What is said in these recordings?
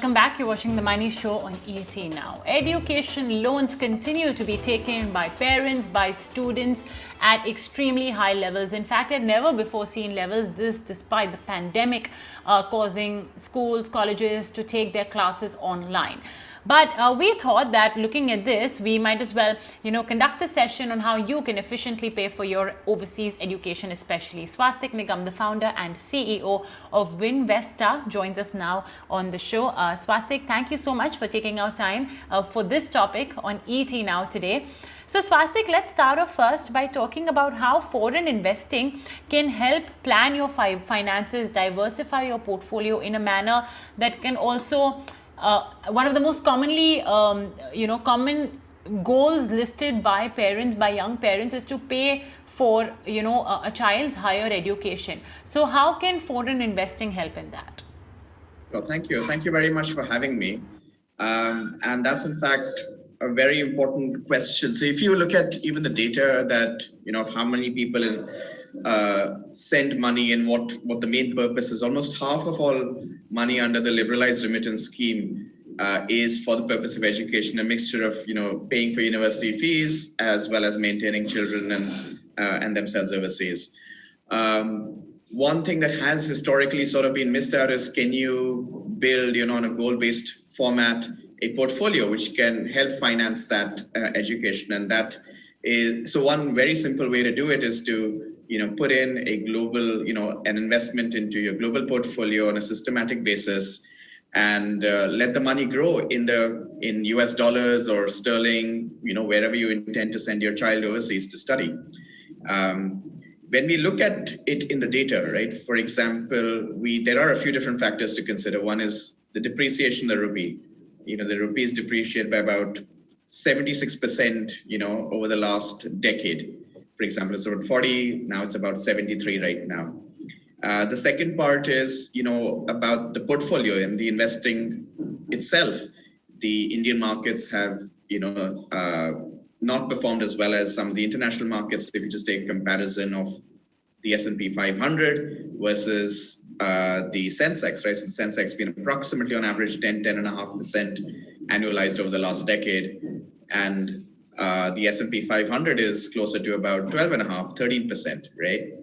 Welcome back. You're watching The Money Show on ET Now. Education loans continue to be taken by parents, by students at extremely high levels. In fact, at never before seen levels, this despite the pandemic causing schools, colleges to take their classes online. But we thought that looking at this, we might as well, conduct a session on how you can efficiently pay for your overseas education, especially. Swastik Nigam, the founder and CEO of Winvesta, joins us now on the show. Swastik, thank you so much for taking our time for this topic on ET Now today. So Swastik, let's start off first by talking about how foreign investing can help plan your finances, diversify your portfolio in a manner that can also one of the most commonly, common goals listed by parents, by young parents, is to pay for, a child's higher education. So how can foreign investing help in that? Well, thank you. Thank you very much for having me. And that's in fact a very important question. So if you look at even the data that, of how many people send money and what the main purpose is, almost half of all money under the liberalized remittance scheme is for the purpose of education, a mixture of paying for university fees as well as maintaining children and themselves overseas. One thing that has historically sort of been missed out is, can you build on a goal-based format a portfolio which can help finance that education? And that is, so one very simple way to do it is to put in a global, an investment into your global portfolio on a systematic basis, and let the money grow in US dollars or sterling, wherever you intend to send your child overseas to study. When we look at it in the data, right? For example, there are a few different factors to consider. One is the depreciation of the rupee. The rupee is depreciated by about 76%, over the last decade. For example, it's about 40, now it's about 73 right now. The second part is, about the portfolio and the investing itself. The Indian markets have, not performed as well as some of the international markets. If you just take a comparison of the S&P 500 versus the Sensex, right? So the Sensex has been approximately on average 10.5% annualized over the last decade. And the S&P 500 is closer to about 12.5%, 13%, right?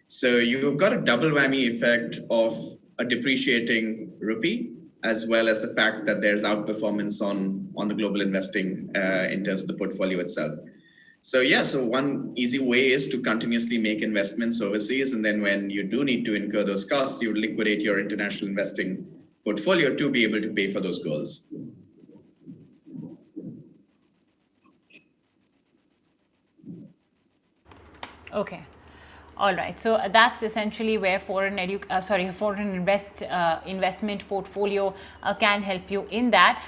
So you've got a double whammy effect of a depreciating rupee, as well as the fact that there's outperformance on the global investing in terms of the portfolio itself. So one easy way is to continuously make investments overseas. And then when you do need to incur those costs, you liquidate your international investing portfolio to be able to pay for those goals. Okay. All right. So that's essentially where foreign investment portfolio can help you in that.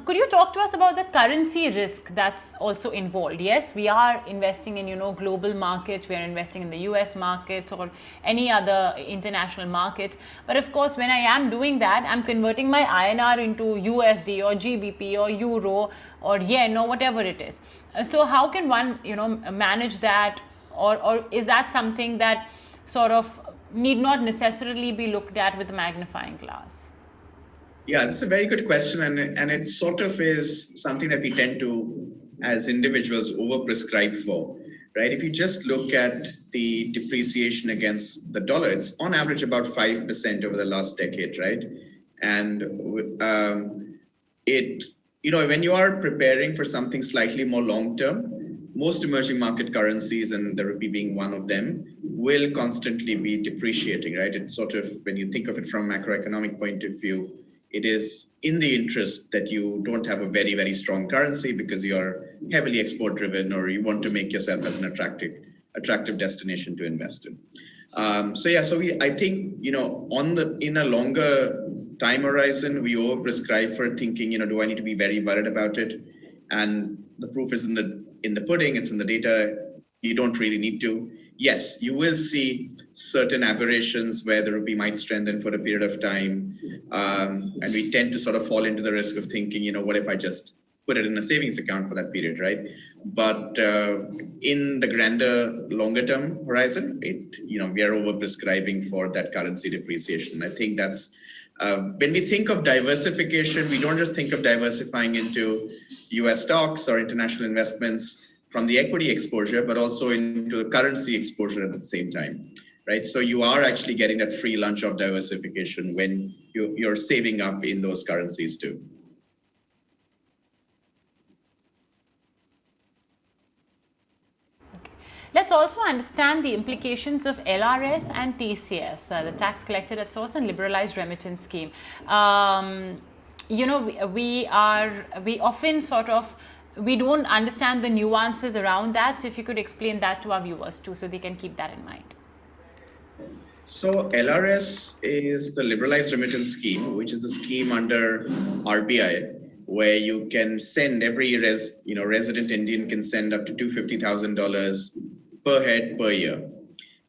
Could you talk to us about the currency risk that's also involved? Yes, we are investing in, global markets. We are investing in the US market or any other international markets. But of course, when I am doing that, I'm converting my INR into USD or GBP or Euro or Yen or whatever it is. So how can one, manage that? Or is that something that sort of need not necessarily be looked at with a magnifying glass? Yeah, that's a very good question. And it sort of is something that we tend to, as individuals, overprescribe for, right? If you just look at the depreciation against the dollar, it's on average about 5% over the last decade, right? And when you are preparing for something slightly more long-term, most emerging market currencies, and the rupee being one of them, will constantly be depreciating, right? It's sort of, when you think of it from a macroeconomic point of view, it is in the interest that you don't have a very, very strong currency because you're heavily export driven, or you want to make yourself as an attractive destination to invest in. I think, in a longer time horizon, we overprescribe for thinking, do I need to be very worried about it? And the proof is in the pudding, it's in the data. You don't really need to. Yes, you will see certain aberrations where the rupee might strengthen for a period of time. And we tend to sort of fall into the risk of thinking, what if I just put it in a savings account for that period, right? But in the grander, longer term horizon, we are over prescribing for that currency depreciation. I think that's When we think of diversification, we don't just think of diversifying into US stocks or international investments from the equity exposure, but also into the currency exposure at the same time, right? So you are actually getting that free lunch of diversification when you're saving up in those currencies too. Let's also understand the implications of LRS and TCS, the tax collected at source and liberalized remittance scheme. We often we don't understand the nuances around that. So if you could explain that to our viewers too, so they can keep that in mind. So LRS is the liberalized remittance scheme, which is a scheme under RBI, where you can send every resident Indian can send up to $250,000 per head per year.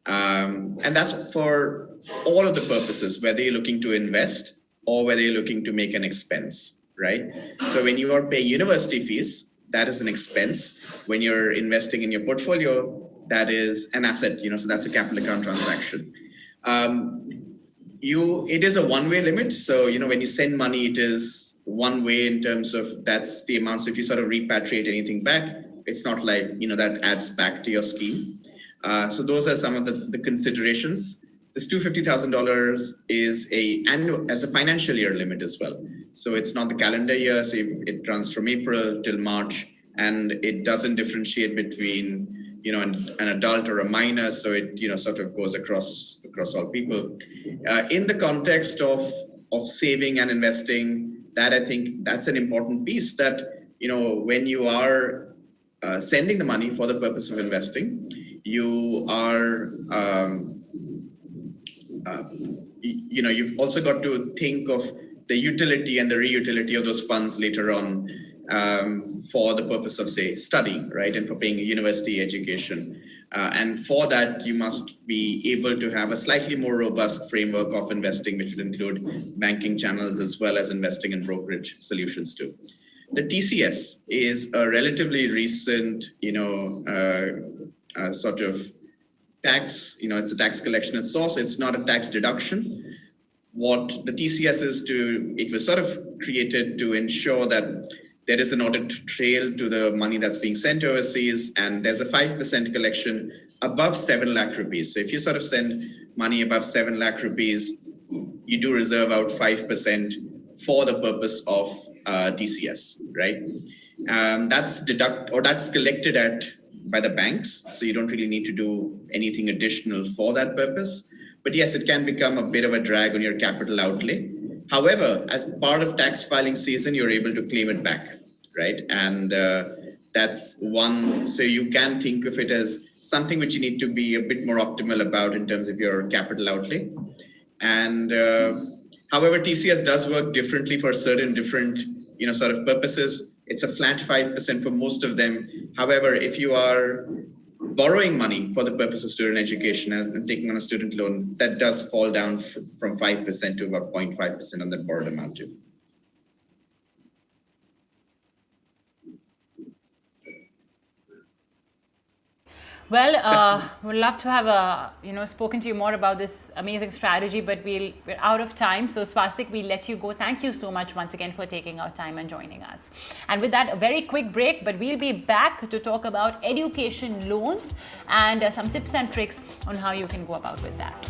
And that's for all of the purposes, whether you're looking to invest or whether you're looking to make an expense, right? So when you are paying university fees, that is an expense. When you're investing in your portfolio, that is an asset, so that's a capital account transaction. It is a one-way limit. So, when you send money, it is one way in terms of that's the amount. So if you sort of repatriate anything back, it's not like, that adds back to your scheme. So those are some of the considerations. This $250,000 is as a financial year limit as well. So it's not the calendar year. So it runs from April till March, and it doesn't differentiate between an adult or a minor, so it sort of goes across all people. In the context of saving and investing, that I think that's an important piece. That when you are sending the money for the purpose of investing, you are you've also got to think of the utility and the reutility of those funds later on. For the purpose of, say, studying, right, and for paying a university education. And for that, you must be able to have a slightly more robust framework of investing, which would include banking channels as well as investing in brokerage solutions too. The TCS is a relatively recent, sort of tax, it's a tax collection at source. It's not a tax deduction. What the TCS it was sort of created to ensure that there is an audit trail to the money that's being sent overseas, and there's a 5% collection above 7 lakh rupees. So if you sort of send money above 7 lakh rupees, you do reserve out 5% for the purpose of TCS, right? That's collected by the banks, so you don't really need to do anything additional for that purpose. But yes, it can become a bit of a drag on your capital outlay. However, as part of tax filing season, you're able to claim it back, right? And that's one. So you can think of it as something which you need to be a bit more optimal about in terms of your capital outlay. And however, TCS does work differently for certain different, sort of purposes. It's a flat 5% for most of them. However, if you are borrowing money for the purpose of student education and taking on a student loan, that does fall down from 5% to about 0.5% on that borrowed amount too. Well, we'd love to have spoken to you more about this amazing strategy, but we're out of time. So Swastik, we'll let you go. Thank you so much once again for taking our time and joining us. And with that, a very quick break, but we'll be back to talk about education loans and some tips and tricks on how you can go about with that.